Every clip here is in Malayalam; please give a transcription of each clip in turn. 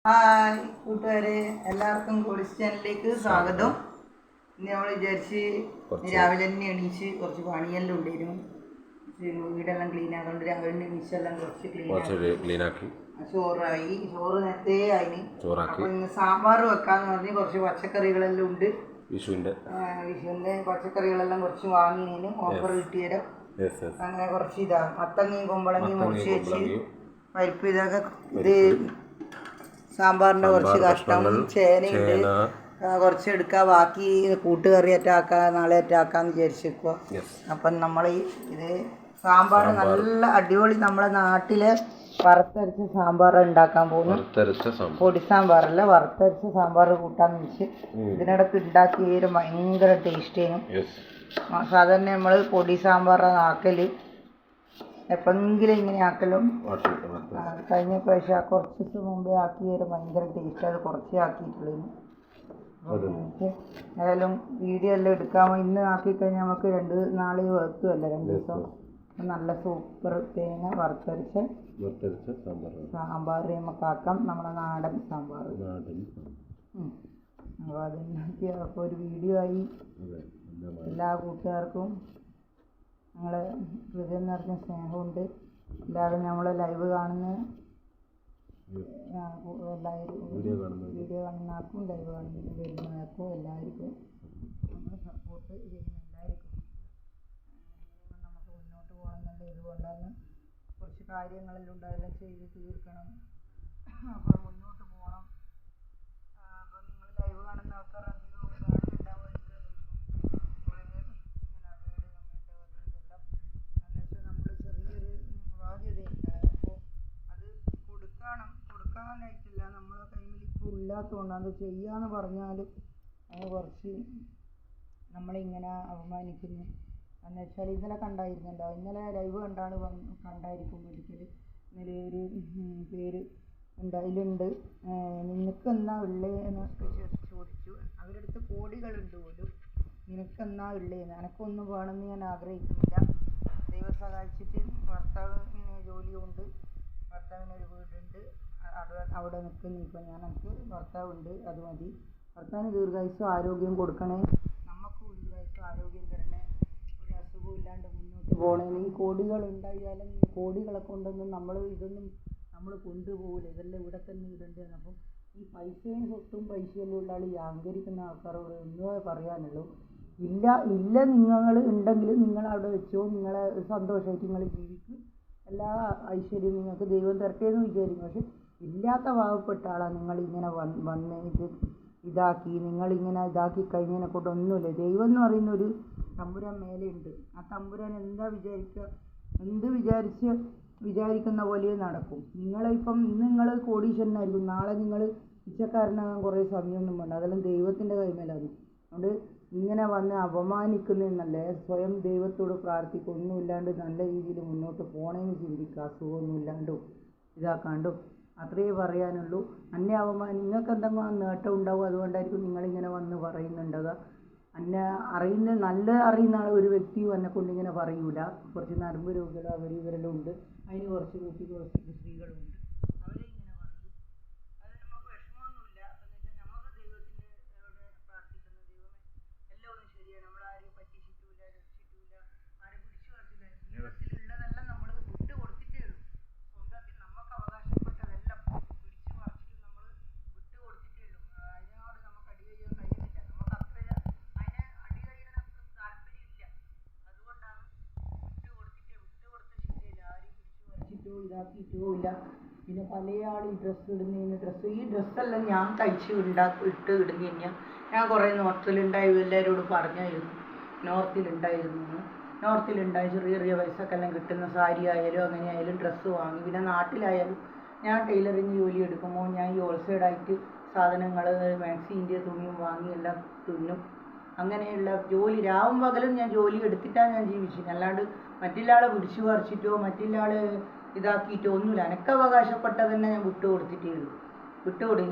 ഹായ് കൂട്ടുകാരെ, എല്ലാവർക്കും കൊടിസ് ചാനലിലേക്ക് സ്വാഗതം. ഇന്ന് നമ്മൾ വിചാരിച്ച് രാവിലെ തന്നെ എണീച്ച് കുറച്ച് പണിയെല്ലാം ഉണ്ടായിരുന്നു. വീടെല്ലാം ക്ലീൻ ആക്കാണ്ട് രാവിലെ തന്നെ എണീച്ചെല്ലാം കുറച്ച് ക്ലീൻ ആക്കി. ചോറ് നേരത്തെ ആയിന്. അപ്പോൾ ഇന്ന് സാമ്പാർ വെക്കാന്ന് പറഞ്ഞ് കുറച്ച് പച്ചക്കറികളെല്ലാം ഉണ്ട്. വിഷുവിൻ്റെ പച്ചക്കറികളെല്ലാം കുറച്ച് വാങ്ങിനേന് ഓഫർ കിട്ടിയരം. അങ്ങനെ കുറച്ച് മത്തങ്ങയും കുമ്പളങ്ങയും മുറിച്ച് വെച്ച് പരിപ്പ് ഇതൊക്കെ ഇത് സാമ്പാറിൻ്റെ കുറച്ച് കഷ്ണം ചേനയുണ്ട്, കുറച്ച് എടുക്കുക. ബാക്കി കൂട്ടുകറി അറ്റാക്കാം, നാളെ അറ്റാക്കാന്ന് വിചാരിച്ചിരിക്കുക. അപ്പം നമ്മൾ ഇത് സാമ്പാർ നല്ല അടിപൊളി നമ്മളെ നാട്ടിലെ വറുത്തരച്ച സാമ്പാർ ഉണ്ടാക്കാൻ പോകുന്നു. പൊടി സാമ്പാറല്ല, വറുത്തരച്ച സാമ്പാർ കൂട്ടാന്ന് വെച്ച് ഇതിനിടക്ക് ഉണ്ടാക്കിയ ഭയങ്കര ടേസ്റ്റ് ചെയ്യും. സാധാരണ നമ്മൾ പൊടി സാമ്പാർ ആക്കല് എപ്പോഴെങ്കിലും ഇങ്ങനെ ആക്കലും. കഴിഞ്ഞ പ്രാവശ്യം കുറച്ച് ദിവസം മുമ്പേ ആക്കിയ ഭയങ്കര ടേസ്റ്റ്, അത് കുറച്ചേ ആക്കിയിട്ടുള്ളൂ. ഏതായാലും വീഡിയോ എല്ലാം എടുക്കാമോ? ഇന്ന് ആക്കിക്കഴിഞ്ഞാൽ നമുക്ക് 2-4 വെക്കുമല്ല, 2 ദിവസം നല്ല സൂപ്പർ തേങ്ങ വറുത്തരച്ച സാമ്പാർ നമുക്ക് ആക്കാം. നമ്മുടെ നാടൻ സാമ്പാർ. അപ്പോൾ അതുണ്ടാക്കി അപ്പോൾ ഒരു വീഡിയോ ആയി. എല്ലാ കൂട്ടുകാർക്കും ഞങ്ങളെ ഹൃദയം നിറഞ്ഞ സ്നേഹമുണ്ട്. എല്ലാവരും നമ്മളെ ലൈവ് കാണുന്ന വീഡിയോ കാണുന്നവർക്കും ലൈവ് വരുന്നവർക്കും എല്ലാവർക്കും നമ്മൾ സപ്പോർട്ട് ചെയ്യുന്ന എല്ലാവർക്കും നമുക്ക് മുന്നോട്ട് പോകണം എന്നുള്ള ഇതുകൊണ്ടാണ്. കുറച്ച് കാര്യങ്ങളെല്ലാം ഉണ്ട്, അതെല്ലാം ചെയ്ത് തീർക്കണം. അപ്പോൾ മുന്നോട്ട് പോകണം. അപ്പോൾ നിങ്ങൾ ലൈവ് കാണുന്ന ആൾക്കാർ അധികം കാണുന്നുണ്ടാവും. കൊടുക്കാനായിട്ടില്ല, നമ്മളെ കയ്യിൽ ഇപ്പോൾ ഇല്ലാത്തതുകൊണ്ട് അത് ചെയ്യാന്ന് പറഞ്ഞാൽ അത് കുറച്ച് നമ്മളിങ്ങനെ അപമാനിക്കുന്നു. എന്ന് വെച്ചാൽ ഇന്നലെ കണ്ടായിരുന്നല്ലോ, ഇന്നലെ ലൈവ് കണ്ടായിരിക്കും ഒരിക്കൽ. ഇന്നലെ ഒരു പേര് അതിലുണ്ട്, നിനക്കെന്നാ ഉള്ളേ എന്നൊക്കെ ചോദിച്ചു. അവരടുത്ത് കോടികളുണ്ട് പോലും. നിനക്കെന്നാ ഉള്ളേന്ന്. എനക്കൊന്നും വേണമെന്ന് ഞാൻ ആഗ്രഹിക്കുന്നില്ല. ദൈവം സഹായിച്ചിട്ട് ഭർത്താവിന് ജോലിയുണ്ട്, ഭർത്താവിനൊരു വീടുണ്ട്, അവിടെ നിൽക്കുന്നു. ഇപ്പം എനിക്ക് ഭർത്താവുണ്ട്, അത് മതി. ഭർത്താവിന് ദീർഘായുസ്സും ആരോഗ്യം കൊടുക്കണേ, നമുക്കും ദീർഘായുസ്സും ആരോഗ്യം തരണേ, ഒരു അസുഖവും ഇല്ലാണ്ട് മുന്നോട്ട് പോകണേ. ഈ കോടികൾ ഉണ്ടായാലും കോടികളെ കൊണ്ടൊന്നും നമ്മൾ കൊണ്ടുപോകില്ല. ഇതെല്ലാം ഇവിടെ തന്നെ ഇടേണ്ടതാണ്. അപ്പം ഈ പൈസയും സ്വത്തും പൈസയെല്ലാം ഉള്ള ആൾ അഹങ്കരിക്കുന്ന ആൾക്കാരോട് ഒന്നേ പറയാനുള്ളൂ, ഇല്ല നിങ്ങൾ ഉണ്ടെങ്കിൽ നിങ്ങൾ അവിടെ വെച്ചോ, നിങ്ങളെ സന്തോഷമായിട്ട് നിങ്ങൾ ജീവിക്കും, എല്ലാ ഐശ്വര്യം നിങ്ങൾക്ക് ദൈവം തരട്ടേന്ന് വിചാരിക്കും. പക്ഷെ ഇല്ലാത്ത പാവപ്പെട്ട ആളാണ് നിങ്ങളിങ്ങനെ വന്ന് നിങ്ങളിങ്ങനെ ഇതാക്കി കഴിഞ്ഞതിനെ കൊണ്ട് ഒന്നുമില്ല. ദൈവം എന്ന് പറയുന്ന ഒരു തമ്പുരാൻ മേലെയുണ്ട്. ആ തമ്പുരാൻ എന്താ വിചാരിക്കുന്ന പോലെ നടക്കും. നിങ്ങളിപ്പം ഇന്ന് നിങ്ങൾ കോടീശ്വരനായിരിക്കും, നാളെ നിങ്ങൾ പിച്ചക്കാരനാകാൻ കുറേ സമയമൊന്നും വേണ്ട. അതെല്ലാം ദൈവത്തിൻ്റെ കൈമേലാണ്. അതുകൊണ്ട് ഇങ്ങനെ വന്ന് അപമാനിക്കുന്നതെന്നല്ലേ, സ്വയം ദൈവത്തോട് പ്രാർത്ഥിക്കും. ഒന്നുമില്ലാണ്ട് നല്ല രീതിയിൽ മുന്നോട്ട് പോകണമെന്ന് ചിന്തിക്കുക, അസുഖമൊന്നും ഇല്ലാണ്ടും ഇതാക്കാണ്ടും. അത്രയേ പറയാനുള്ളൂ. നിങ്ങൾക്ക് എന്തെങ്കിലും നേട്ടം ഉണ്ടാവും, അതുകൊണ്ടായിരിക്കും നിങ്ങളിങ്ങനെ വന്ന് പറയുന്നുണ്ടാവുക. നല്ല അറിയുന്ന ഒരു വ്യക്തിയും എന്നെക്കൊണ്ടിങ്ങനെ പറയൂല. കുറച്ച് നരമ്പ് രോഗികൾ ഇവരെല്ലാം ഉണ്ട്, അതിന് കുറച്ച് സ്ത്രീകളുണ്ട്, അവരെ ഇങ്ങനെ പറയും. അത് നമുക്ക് വിഷമമൊന്നുമില്ല. എന്ന് വെച്ചാൽ നമുക്ക് ദൈവത്തിൻ്റെ പ്രാർത്ഥിക്കുന്ന ദൈവമേ എല്ലാം ഒന്നും ശരിയാണ്, നമ്മളാരെയും പറ്റിച്ചിട്ടില്ല, രക്ഷിച്ചിട്ടില്ല, ആരും പിടിച്ചു പറിച്ചില്ല. ജീവിതത്തിലുള്ളതെല്ലാം നമ്മൾ വിട്ട് കൊടുത്തിട്ടേ ഉള്ളൂ. സ്വന്തത്തിൽ നമുക്ക് അവകാശപ്പെട്ടതെല്ലാം പിടിച്ചു പറിച്ചിട്ട് നമ്മൾ വിട്ട് കൊടുത്തിട്ടേ ഉള്ളൂ. അതിനോട് നമുക്ക് അടി കഴിയാൻ കഴിയുന്നില്ല. നമുക്ക് അതിനെ അടി കഴിയാനൊക്കെ താല്പര്യമില്ല. അതുകൊണ്ടാണ് വിട്ട് കൊടുത്ത ശരിയല്ല. ആരെയും പിടിച്ചു പറിച്ചിട്ടോ ഇതാക്കിയിട്ടോ ഇല്ല. പിന്നെ പല ആളും ഈ ഡ്രസ്സെല്ലാം ഞാൻ തയ്ച്ച് ഇടുന്ന തന്നെയാണ്. ഞാൻ കുറേ നോർത്തിലുണ്ടായി എല്ലാവരോടും പറഞ്ഞായിരുന്നു, നോർത്തിലുണ്ടായി ചെറിയ ചെറിയ പൈസക്കെല്ലാം കിട്ടുന്ന സാരി ആയാലും അങ്ങനെ ആയാലും ഡ്രസ്സ് വാങ്ങി. പിന്നെ നാട്ടിലായാലും ഞാൻ ടൈലറിങ് ജോലി എടുക്കുമ്പോൾ ഞാൻ ഈ ഹോൾസെയിലായിട്ട് സാധനങ്ങൾ മാക്സിൻ്റെ തുണിയും വാങ്ങി എല്ലാം തുന്നും. അങ്ങനെയുള്ള ജോലി രാവും പകലും ഞാൻ ജോലി എടുത്തിട്ടാണ് ഞാൻ ജീവിച്ചത്. അല്ലാണ്ട് മറ്റുള്ള ആളെ പിടിച്ചു പറിച്ചിട്ടോ മറ്റുള്ള ആളെ ഇതാക്കിയിട്ടോ ഒന്നുമില്ല. എനിക്ക് അവകാശപ്പെട്ടത് തന്നെ ഞാൻ വിട്ടുകൊടുത്തിട്ടേ ഉള്ളൂ.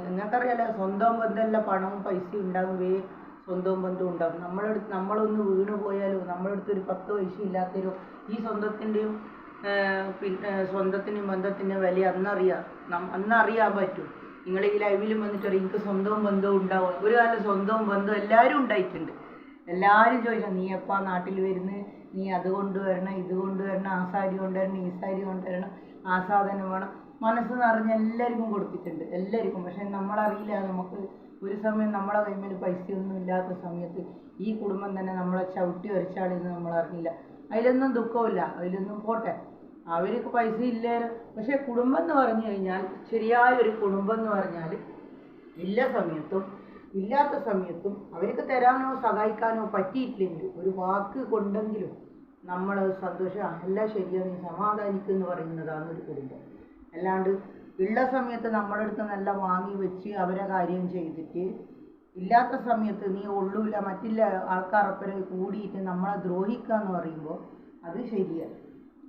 നിങ്ങൾക്കറിയാലോ, സ്വന്തം ബന്ധമല്ല, പണവും പൈസയും ഉണ്ടാകുമ്പേ സ്വന്തവും ബന്ധവും ഉണ്ടാകും. നമ്മളൊന്ന് വീണ് പോയാലോ, നമ്മളടുത്തൊരു 10 പൈസ ഇല്ലാത്തവരോ ഈ സ്വന്തത്തിൻ്റെയും പിന്നെ സ്വന്തത്തിനും ബന്ധത്തിൻ്റെ വില അന്നറിയാൻ പറ്റും. നിങ്ങൾ ഈ ലൈവിലും വന്നിട്ട് എനിക്ക് സ്വന്തവും ബന്ധവും ഉണ്ടാവും. ഒരു കാലം സ്വന്തവും ബന്ധവും എല്ലാവരും ഉണ്ടായിട്ടുണ്ട്. എല്ലാവരും ചോദിച്ചാൽ നീ എപ്പാ നാട്ടിൽ വരുന്നത്, നീ അത് കൊണ്ടുവരണം, ഇത് കൊണ്ടുവരണം, ആ സാരി കൊണ്ടുവരണം, ഈ സാരി കൊണ്ടുവരണം, ആ സാധനം വേണം, മനസ്സ് നിറഞ്ഞ് എല്ലാവർക്കും കൊടുത്തിട്ടുണ്ട്, എല്ലാവർക്കും. പക്ഷെ നമ്മളറിയില്ല, നമുക്ക് ഒരു സമയം നമ്മളെ കൈമേൽ പൈസയൊന്നും ഇല്ലാത്ത സമയത്ത് ഈ കുടുംബം തന്നെ നമ്മളെ ചവിട്ടി വരച്ചാളെന്ന് നമ്മളറിയില്ല. അതിലൊന്നും ദുഃഖമില്ല, അതിലൊന്നും പോട്ടെ, അവർക്ക് പൈസ ഇല്ലേ. പക്ഷെ കുടുംബം എന്ന് പറഞ്ഞു കഴിഞ്ഞാൽ, ശരിയായൊരു കുടുംബം എന്ന് പറഞ്ഞാൽ എല്ലാ സമയത്തും ഇല്ലാത്ത സമയത്തും അവർക്ക് തരാനോ സഹായിക്കാനോ പറ്റിയിട്ടില്ലെങ്കിൽ ഒരു വാക്ക് കൊണ്ടെങ്കിലും നമ്മൾ സന്തോഷം എല്ലാം ശരിയാണ്, നീ സമാധാനിക്കുമെന്ന് പറയുന്നതാണ് ഒരു കുടുംബം. അല്ലാണ്ട് ഉള്ള സമയത്ത് നമ്മുടെ അടുത്ത് നല്ല വാങ്ങി വെച്ച് അവരെ കാര്യം ചെയ്തിട്ട് ഇല്ലാത്ത സമയത്ത് നീ ഉള്ളൂല മറ്റുള്ള ആൾക്കാരൊപ്പരം കൂടിയിട്ട് നമ്മളെ ദ്രോഹിക്കുക എന്ന് പറയുമ്പോൾ അത് ശരിയല്ല,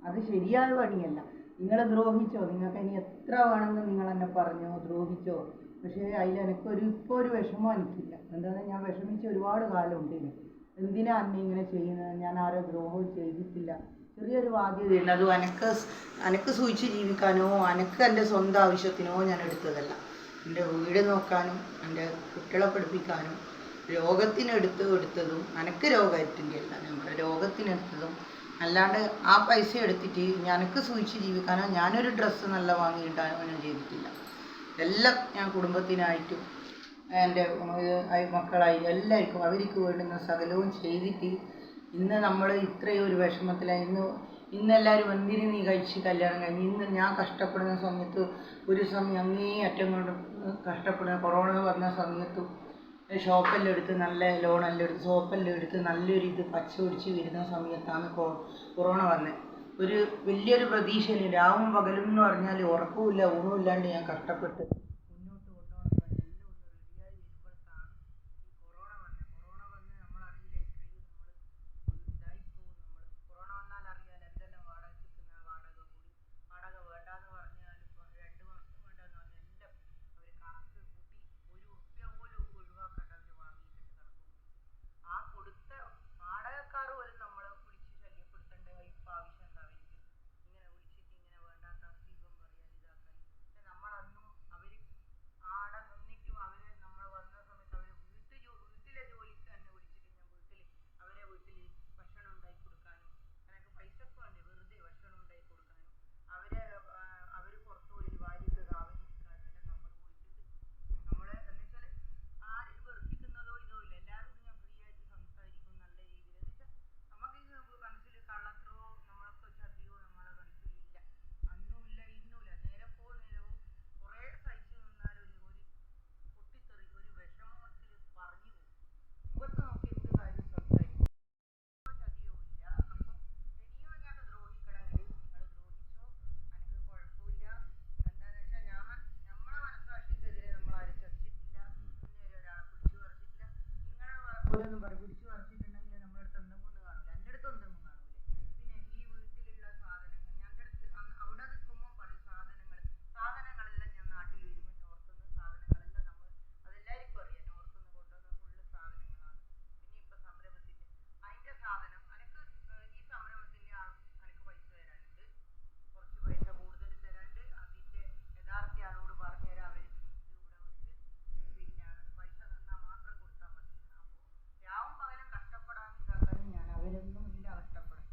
അത് ശരിയായ പണിയല്ല. നിങ്ങളെ ദ്രോഹിച്ചോ, നിങ്ങൾക്ക് ഇനി എത്ര വേണമെന്ന് നിങ്ങൾ എന്നെ പറഞ്ഞോ, ദ്രോഹിച്ചോ, പക്ഷേ അതിൽ എനിക്കൊരു ഇപ്പോൾ ഒരു വിഷമം എനിക്കില്ല. എന്താണെന്ന് ഞാൻ വിഷമിച്ച ഒരുപാട് കാലമുണ്ട്. എനിക്ക് എന്തിനാ അന്നെ ഇങ്ങനെ ചെയ്യുന്നത്, ഞാൻ ആരോ ദ്രോഹവും ചെയ്തിട്ടില്ല. ചെറിയൊരു ബാധ്യതയുണ്ട്, അത് അനക്ക് സൂക്ഷിച്ച് ജീവിക്കാനോ അനക്ക് എൻ്റെ സ്വന്തം ആവശ്യത്തിനോ ഞാൻ എടുത്തതല്ല. എൻ്റെ വീട് നോക്കാനും എൻ്റെ കുട്ടികളെ പഠിപ്പിക്കാനും എടുത്തതും അനക്ക് രോഗത്തിൻ്റെ അല്ല, നമ്മുടെ രോഗത്തിനെടുത്തതും അല്ലാണ്ട് ആ പൈസ എടുത്തിട്ട് എനിക്ക് സൂക്ഷിച്ച് ജീവിക്കാനോ ഞാനൊരു ഡ്രസ്സ് നല്ല വാങ്ങിയിട്ടാനോ ഞാൻ ചെയ്തിട്ടില്ല. എല്ലാം ഞാൻ കുടുംബത്തിനായിട്ടും എൻ്റെ മക്കളായി എല്ലാവർക്കും അവർക്ക് വേണ്ടുന്ന സകലവും ചെയ്തിട്ട് ഇന്ന് നമ്മൾ ഇത്രയും ഒരു വിഷമത്തിലാണ്. ഇന്നെല്ലാവരും എന്തിന് നീ കഴിച്ച് കല്യാണം കഴിഞ്ഞ്, ഇന്ന് ഞാൻ കഷ്ടപ്പെടുന്ന സമയത്ത് ഒരു സമയം അങ്ങേ അറ്റം കൊണ്ട് കഷ്ടപ്പെടുന്ന കൊറോണ വന്ന സമയത്തും ഷോപ്പെല്ലാം എടുത്ത് നല്ല ലോണെല്ലാം എടുത്ത് സോപ്പെല്ലാം എടുത്ത് നല്ലൊരു ഇത് പച്ച പിടിച്ച് വരുന്ന സമയത്താണ് കൊറോണ വന്നത്. ഒരു വലിയൊരു പ്രതീക്ഷയിൽ രാവും പകലും എന്ന് പറഞ്ഞാൽ ഉറക്കമില്ല ഊണുമില്ലാണ്ട് ഞാൻ കഷ്ടപ്പെട്ട് മുന്നോട്ട് കൊണ്ടുപോകണം. എല്ലാം ഒന്ന് റെഡിയായി വരുമ്പോഴത്താണ് ഈ കൊറോണ വന്നത്. കൊറോണ വന്ന് നമ്മളറിയില്ല, ഇത്രയും നമ്മൾ ഇതായിപ്പോവും. കൊറോണ വന്നാൽ അറിയാലോ എന്തെല്ലാം വാടക കിട്ടുന്ന, വാടക കൂടി, വാടക വേണ്ടാന്ന് പറഞ്ഞാലും 2 മാസം വേണ്ടെന്ന് പറഞ്ഞാൽ എല്ലാം അവർ കണക്ക് കൂട്ടി 1 ഉറുപ്പ്യ പോലും ഒഴിവാക്കാണ്ട് അവർ വാങ്ങിയിട്ടുണ്ട് കണക്ക് കൂട്ടി. ആ കൊടുത്ത വാടകക്കാർ പോലും നമ്മളെ വിളിച്ച് ശല്യപ്പെടുത്തേണ്ട ഇപ്പം ആവശ്യം എന്താ അവർക്ക് ഇങ്ങനെ വിളിച്ചിട്ട് ഇങ്ങനെ വേണ്ടാത്ത അസുഖം പറയാൻ ഇതാക്കാൻ. പക്ഷെ നമ്മളന്നും അവർ ആടെ നിന്നിട്ടും അവരെ നമ്മൾ വന്ന സമയത്ത് അവർ വീട്ടിലെ ജോലിക്ക് തന്നെ വിളിച്ചിട്ട് ഞാൻ അവരെ വീട്ടിൽ ഭക്ഷണം ഉണ്ടാക്കി കൊടുക്കാനും എനിക്ക് പൈസക്ക് വേണ്ടി വെറുതെ ഭക്ഷണം ഉണ്ടാക്കി കൊടുക്കാനും അവർ പുറത്തു പോയി ഭാര്യയ്ക്ക് കാവലിരിക്കാനും എല്ലാം നമ്മൾ പോയിട്ടുണ്ട്. നമ്മൾ എന്ന് വെച്ചാൽ ആരും വെറുപ്പിക്കുന്നതോ ഇതോ ഇല്ല, എല്ലാവരോടും ഞാൻ ഫ്രീ ആയിട്ട് സംസാരിക്കും നല്ല രീതിയിൽ. എന്ന് വെച്ചാൽ നമുക്ക് മനസ്സിൽ കള്ളത്തരോ നമ്മൾക്ക് ചതിയോ നമ്മളെ മനസ്സിലില്ല, അന്നുമില്ല ഇന്നുമില്ല. നേരപ്പോ കുറേ സഹിച്ചു നിന്നാൽ ഒരു പൊട്ടിത്തെറി ഒരു വിഷമത്തിൽ പറഞ്ഞു പോകും. മുഖത്ത് നോക്കി എന്ത് കാര്യം സംസാരിക്കും, ചതിയോ ഇല്ല. അപ്പം ഇനിയും ഞാൻ ദ്രോഹിക്കണമെങ്കിൽ നിങ്ങൾ ദ്രോഹിച്ചോ, എനിക്ക് കുഴപ്പമില്ല. എന്താണെന്ന് വെച്ചാൽ നമ്മളെ മനസ്സാക്ഷിക്കെതിരെ നമ്മൾ ആരും ചതിച്ചിട്ടില്ല, ഇന്നേരെ ഒരാളെ പിടിച്ചു പറിച്ചിട്ടില്ല. നിങ്ങളെ ഓരോന്നും പറയും പിടിച്ചു പറിച്ചിട്ടുണ്ടെങ്കിൽ നമ്മുടെ അടുത്ത് എന്തെങ്കിലും കാണില്ല, എൻ്റെ അടുത്ത് എന്തെങ്കിലും കാണില്ലേ. പിന്നെ ഈ വീട്ടിലുള്ള സാധനങ്ങൾ ഞാൻ അടുത്ത് അവിടെ നിൽക്കുമ്പോൾ പറയും സാധനങ്ങളെല്ലാം ഞാൻ നാട്ടിൽ വരുമ്പോൾ നോർത്തുനിന്ന് സാധനങ്ങളെല്ലാം അതെല്ലാവർക്കും അറിയാം, നോർത്തുനിന്ന് കൊണ്ടുവന്ന ഫുള്ള് സാധനങ്ങളാണ്. പിന്നെ ഇപ്പം സംരംഭത്തിൻ്റെ അതിൻ്റെ സാധനം എനിക്ക് ഈ സംരംഭത്തിൻ്റെ എനിക്ക് പൈസ തരാനുണ്ട്, കുറച്ച് പൈസ കൂടുതൽ തരാനുണ്ട്. അതിൻ്റെ യഥാർത്ഥ ആളോട് പറഞ്ഞു തരാം, അവർ ഇവിടെ വെച്ച് പിന്നെ പൈസ തന്നാൽ മാത്രം കൊടുത്താൽ മതി. അപ്പോൾ രാവും പകലും കഷ്ടപ്പെടാനും ഇതാക്കാനും ഞാൻ അവരൊന്നും ഇല്ല കഷ്ടപ്പെടാൻ.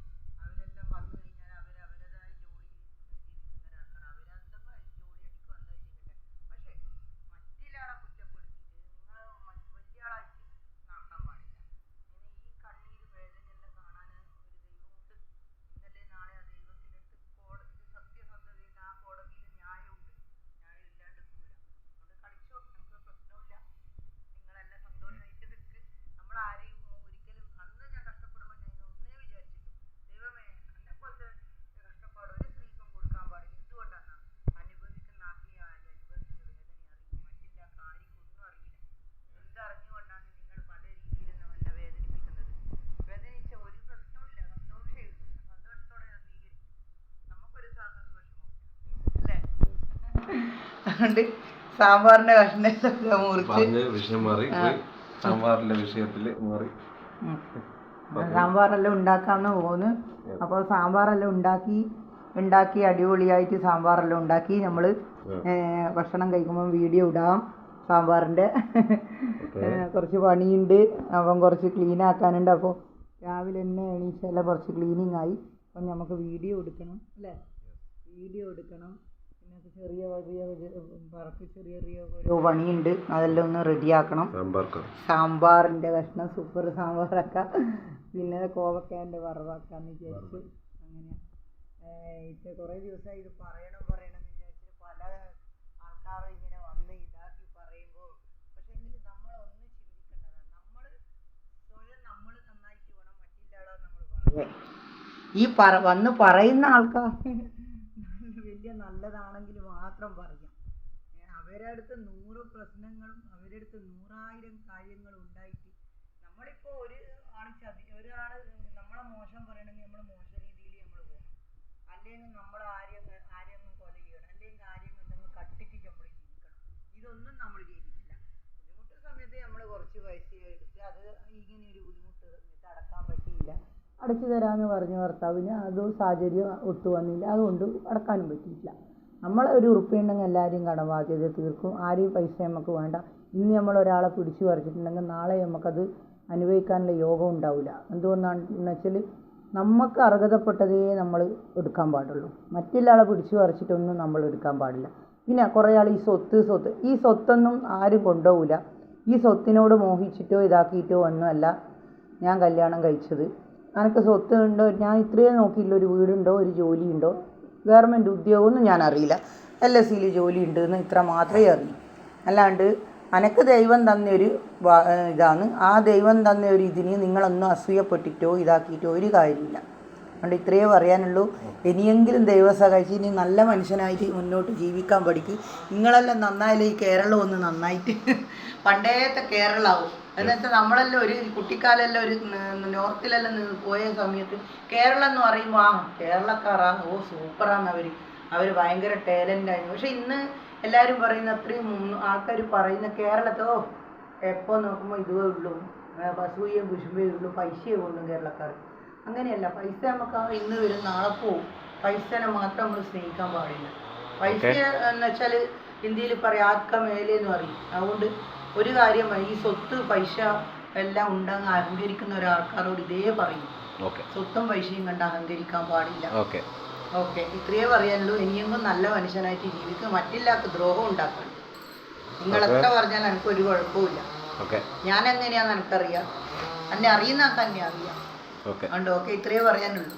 അവരെല്ലാം വന്നു കഴിഞ്ഞാൽ അവരവരുടേതായ ജോലി ജീവിക്കുന്ന ഒരാൾക്കാർ, അവരെന്തെങ്കിലും ജോലി അടിക്കും എന്താ ചെയ്യട്ടെ. പക്ഷേ മറ്റൊരാളെ കുറ്റപ്പെടുത്തിയിട്ട് നിങ്ങൾ വലിയ ആളായിട്ട് നടക്കാൻ പാടില്ല. ഇനി ഈ കണ്ണീര് വേദനയെല്ലാം കാണാൻ ഒരു ദൈവമുണ്ട്. ഇന്നലെ നാളെ ആ ദൈവത്തിൻ്റെ അടുത്ത് കോടതി സത്യസന്ധതയുണ്ട്, ആ കോടതിയിൽ ന്യായമുണ്ട്, ന്യായം ഇല്ലാണ്ടിരിക്കൂല. അതുകൊണ്ട് കളിച്ചോ, നമുക്ക് പ്രശ്നമില്ല, നിങ്ങളെല്ലാം സന്തോഷമായിട്ട് നിൽക്ക്. നമ്മൾ ആരെയും ഒരിക്കലും അന്ന് ഞാൻ കഷ്ടപ്പെടുമ്പോൾ ഞാൻ ഒന്നേ വിചാരിച്ചിട്ടു, ദൈവമേ എന്നെപ്പോലത്തെ കഷ്ടപ്പാട് ഒരു സ്ത്രീക്കും കൊടുക്കാൻ പാടില്ല. എന്തുകൊണ്ടാണ് അനുഭവിക്കുന്ന ആക്കി അനുഭവിച്ച വേദന അറിയും, മറ്റില്ല കാര്യമൊന്നും അറിയില്ല. എന്തറിഞ്ഞുകൊണ്ടാണ് നിങ്ങൾ പല രീതിയിലും എന്നെ വേദനിപ്പിക്കുന്നത്. വേദനിച്ച ഒരു പ്രശ്നമില്ല, സന്തോഷത്തോടെ ഞാൻ സ്വീകരിക്കും, നമുക്കൊരു വിഷമമില്ല അല്ലേ. അതുകൊണ്ട് സാമ്പാറിന്റെ കഷ്ണമൊക്കെ മുറിച്ച് വിഷയം മാറി സാമ്പാറിന്റെ വിഷയത്തിൽ മാറി സാമ്പാറെല്ലാം ഉണ്ടാക്കാമെന്ന് പോകുന്നു. അപ്പോൾ സാമ്പാറെല്ലാം ഉണ്ടാക്കി അടിപൊളിയായിട്ട് സാമ്പാറെല്ലാം ഉണ്ടാക്കി നമ്മൾ ഭക്ഷണം കഴിക്കുമ്പോൾ വീഡിയോ ഇടാം. സാമ്പാറിൻ്റെ കുറച്ച് പണിയുണ്ട്, അപ്പം കുറച്ച് ക്ലീൻ ആക്കാനുണ്ട്. അപ്പോൾ രാവിലെ തന്നെ എണീച്ചാൽ കുറച്ച് ക്ലീനിങ് ആയി. അപ്പം നമുക്ക് വീഡിയോ എടുക്കണം അല്ലേ, വീഡിയോ എടുക്കണം. പിന്നെ ചെറിയ ചെറിയ ഓരോ പണിയുണ്ട്, അതെല്ലാം ഒന്ന് റെഡിയാക്കണം. സാമ്പാറിൻ്റെ കഷ്ണം സൂപ്പർ സാമ്പാറാക്കാം, പിന്നെ കോവക്കേൻ്റെ വറവാക്കാന്ന് വിചാരിച്ചു. അങ്ങനെ കുറേ ദിവസമായി ഇത് പറയണം എന്ന് വിചാരിച്ചിട്ട് പല ആൾക്കാരും ഇങ്ങനെ വന്ന് ഇതാക്കി പറയുമ്പോൾ, പക്ഷേ എങ്കിൽ നമ്മളൊന്നും ചിന്തിക്കേണ്ടതാണ്. നമ്മൾ സ്വയം നമ്മൾ നന്നായിട്ട് വേണം മറ്റുള്ളവരെ നമ്മൾ പറയാൻ. ഈ വന്ന് പറയുന്ന ആൾക്കാർ വലിയ നല്ലതാണെങ്കിൽ മാത്രം പറയാം. അവരുടെ അടുത്ത് 100 പ്രശ്നങ്ങളും അവരുടെ അടുത്ത് 100,000 കാര്യങ്ങളും ഉണ്ടായിട്ട് നമ്മളിപ്പോൾ ഒരാൾ നമ്മളെ മോശം പറയണമെങ്കിൽ നമ്മൾ മോശം രീതിയിൽ നമ്മൾ പോകണം, അല്ലെങ്കിൽ നമ്മൾ ആരെയൊന്നും കൊല ചെയ്യണം, അല്ലെങ്കിൽ ആരെയും കട്ടിട്ട് നമ്മൾ ജീവിക്കണം. ഇതൊന്നും നമ്മൾ ചെയ്തിട്ടില്ല. ബുദ്ധിമുട്ട് സമയത്ത് നമ്മൾ കുറച്ച് പൈസ എടുത്ത് അത് ഇങ്ങനെ ഒരു ബുദ്ധിമുട്ട് സമയത്ത് അടക്കാൻ പറ്റിയില്ല, അടച്ചു തരാമെന്ന് പറഞ്ഞ ഭർത്താവിന് അത് സാഹചര്യം ഒത്തു വന്നില്ല, അതുകൊണ്ട് അടക്കാനും പറ്റിയില്ല. നമ്മൾ ഒരു ഉറുപ്പിയുണ്ടെങ്കിൽ എല്ലാവരെയും കടബാധ്യത തീർക്കും, ആരെയും പൈസ നമുക്ക് വേണ്ട. ഇന്ന് നമ്മൾ ഒരാളെ പിടിച്ചു പറിച്ചിട്ടുണ്ടെങ്കിൽ നാളെ നമുക്കത് അനുഭവിക്കാനുള്ള യോഗം ഉണ്ടാവില്ല. എന്തുകൊണ്ടാണെന്ന് വെച്ചാൽ നമുക്ക് അർഹതപ്പെട്ടതേ നമ്മൾ എടുക്കാൻ പാടുള്ളൂ, മറ്റുള്ള ആളെ പിടിച്ചു പറിച്ചിട്ടൊന്നും നമ്മൾ എടുക്കാൻ പാടില്ല. പിന്നെ കുറേ ആൾ ഈ സ്വത്തൊന്നും ആരും കൊണ്ടുപോകില്ല. ഈ സ്വത്തിനോട് മോഹിച്ചിട്ടോ ഇതാക്കിയിട്ടോ ഒന്നുമല്ല ഞാൻ കല്യാണം കഴിച്ചത്. എനിക്ക് സ്വത്ത് ഉണ്ടോ, ഞാൻ ഇത്രയും നോക്കിയില്ല, ഒരു വീടുണ്ടോ, ഒരു ജോലിയുണ്ടോ, ഗവൺമെൻറ് ഉദ്യോഗമൊന്നും ഞാൻ അറിയില്ല, LSCയിൽ ജോലി ഉണ്ടെന്ന് ഇത്ര മാത്രമേ അറിയൂ. അല്ലാണ്ട് എനിക്ക് ദൈവം തന്നൊരു ഇതാണ്, ആ ദൈവം തന്ന ഒരു ഇതിന് നിങ്ങളൊന്നും അസൂയപ്പെട്ടിട്ടോ ഇതാക്കിയിട്ടോ ഒരു കാര്യമില്ല. അതുകൊണ്ട് ഇത്രയേ പറയാനുള്ളൂ. ഇനിയെങ്കിലും ദൈവം സഹായിച്ച് ഇനി നല്ല മനുഷ്യനായിട്ട് മുന്നോട്ട് ജീവിക്കാൻ പഠിക്കും. നിങ്ങളെല്ലാം നന്നായാലും ഈ കേരളം ഒന്ന് നന്നായിട്ട് പണ്ടേത്തെ കേരളമാവും. എന്നുവെച്ചാൽ നമ്മളെല്ലാം ഒരു കുട്ടിക്കാലെല്ലാം ഒരു നോർത്തിലെല്ലാം പോയ സമയത്ത് കേരളം എന്ന് പറയുമ്പോൾ കേരളക്കാരാ, സൂപ്പറാണ് അവർ ഭയങ്കര ടാലൻ്റായിരുന്നു. പക്ഷെ ഇന്ന് എല്ലാവരും പറയുന്ന അത്രയും ആൾക്കാർ പറയുന്ന കേരളത്തോ എപ്പോൾ നോക്കുമ്പോൾ ഇതുവേ ഉള്ളൂ, അസൂയയും കുശുമ്പേ ഉള്ളൂ, പൈസയേ ഉള്ളൂ കേരളക്കാർ. അങ്ങനെയല്ല, പൈസ നമുക്ക് ഇന്ന് വരും നാളെ പോവും. പൈസനെ മാത്രം നമ്മൾ സ്നേഹിക്കാൻ പാടില്ല. പൈസ എന്ന് വെച്ചാൽ ഹിന്ദിയിൽ പറയാം ആക്ക മേലെ എന്ന് പറയും. അതുകൊണ്ട് ഒരു കാര്യം, ഈ സ്വത്ത് പൈസ എല്ലാം ഉണ്ടെന്ന് അഹങ്കരിക്കുന്ന ഒരാൾക്കാരോട് ഇതേ പറയും, സ്വത്തും പൈസയും കണ്ട് അഹങ്കരിക്കാൻ പാടില്ല. ഓക്കെ, ഇത്രയേ പറയാനുള്ളൂ. ഇനിയെങ്കിലും നല്ല മനുഷ്യനായിട്ട് ജീവിക്കുക, മറ്റില്ലാത്ത ദ്രോഹം ഉണ്ടാക്കണം. നിങ്ങളെത്ര പറഞ്ഞാൽ എനിക്കൊരു കുഴപ്പമില്ല. ഞാൻ എങ്ങനെയാന്ന് എനിക്കറിയാം, എന്നെ അറിയുന്ന ആൾക്ക് തന്നെ അറിയാം. അതുകൊണ്ട് ഇത്രയേ പറയാനുള്ളൂ.